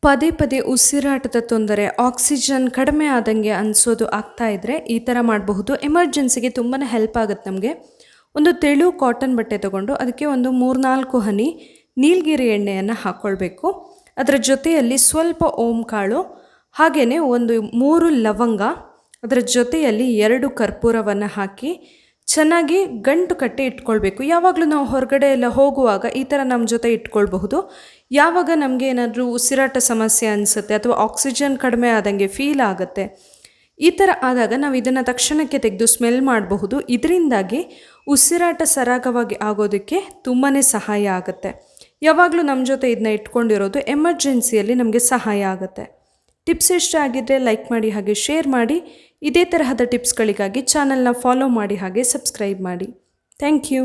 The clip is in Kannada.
ಪದೇ ಪದೇ ಉಸಿರಾಟದ ತೊಂದರೆ, ಆಕ್ಸಿಜನ್ ಕಡಿಮೆ ಆದಂಗೆ ಅನಿಸೋದು ಆಗ್ತಾ ಇದ್ದರೆ ಈ ಥರ ಮಾಡಬಹುದು. ಎಮರ್ಜೆನ್ಸಿಗೆ ತುಂಬಾ ಹೆಲ್ಪ್ ಆಗುತ್ತೆ ನಮಗೆ. ಒಂದು ತೆಳು ಕಾಟನ್ ಬಟ್ಟೆ ತೊಗೊಂಡು ಅದಕ್ಕೆ ಒಂದು 3-4 ಹನಿ ನೀಲಗಿರಿ ಎಣ್ಣೆಯನ್ನು ಹಾಕ್ಕೊಳ್ಬೇಕು. ಅದರ ಜೊತೆಯಲ್ಲಿ ಸ್ವಲ್ಪ ಓಂ ಕಾಳು, ಹಾಗೆಯೇ ಒಂದು 3 ಲವಂಗ, ಅದರ ಜೊತೆಯಲ್ಲಿ 2 ಕರ್ಪೂರವನ್ನು ಹಾಕಿ ಚೆನ್ನಾಗಿ ಗಂಟು ಕಟ್ಟಿ ಇಟ್ಕೊಳ್ಬೇಕು. ಯಾವಾಗಲೂ ನಾವು ಹೊರಗಡೆ ಎಲ್ಲ ಹೋಗುವಾಗ ಈ ಥರ ನಮ್ಮ ಜೊತೆ ಇಟ್ಕೊಳ್ಬಹುದು. ಯಾವಾಗ ನಮಗೆ ಏನಾದರೂ ಉಸಿರಾಟ ಸಮಸ್ಯೆ ಅನಿಸುತ್ತೆ ಅಥವಾ ಆಕ್ಸಿಜನ್ ಕಡಿಮೆ ಆದಂಗೆ ಫೀಲ್ ಆಗುತ್ತೆ, ಈ ಥರ ಆದಾಗ ನಾವು ಇದನ್ನು ತಕ್ಷಣಕ್ಕೆ ತೆಗೆದು ಸ್ಮೆಲ್ ಮಾಡಬಹುದು. ಇದರಿಂದಾಗಿ ಉಸಿರಾಟ ಸರಾಗವಾಗಿ ಆಗೋದಕ್ಕೆ ತುಂಬಾ ಸಹಾಯ ಆಗುತ್ತೆ. ಯಾವಾಗಲೂ ನಮ್ಮ ಜೊತೆ ಇದನ್ನ ಇಟ್ಕೊಂಡಿರೋದು ಎಮರ್ಜೆನ್ಸಿಯಲ್ಲಿ ನಮಗೆ ಸಹಾಯ ಆಗುತ್ತೆ. ಟಿಪ್ಸ್ ಇಷ್ಟ ಆಗಿದ್ದರೆ ಲೈಕ್ ಮಾಡಿ, ಹಾಗೆ ಶೇರ್ ಮಾಡಿ. ಇದೇ ತರಹದ ಟಿಪ್ಸ್ಗಳಿಗಾಗಿ ಚಾನಲ್ನ ಫಾಲೋ ಮಾಡಿ, ಹಾಗೆ ಸಬ್ಸ್ಕ್ರೈಬ್ ಮಾಡಿ. Thank you.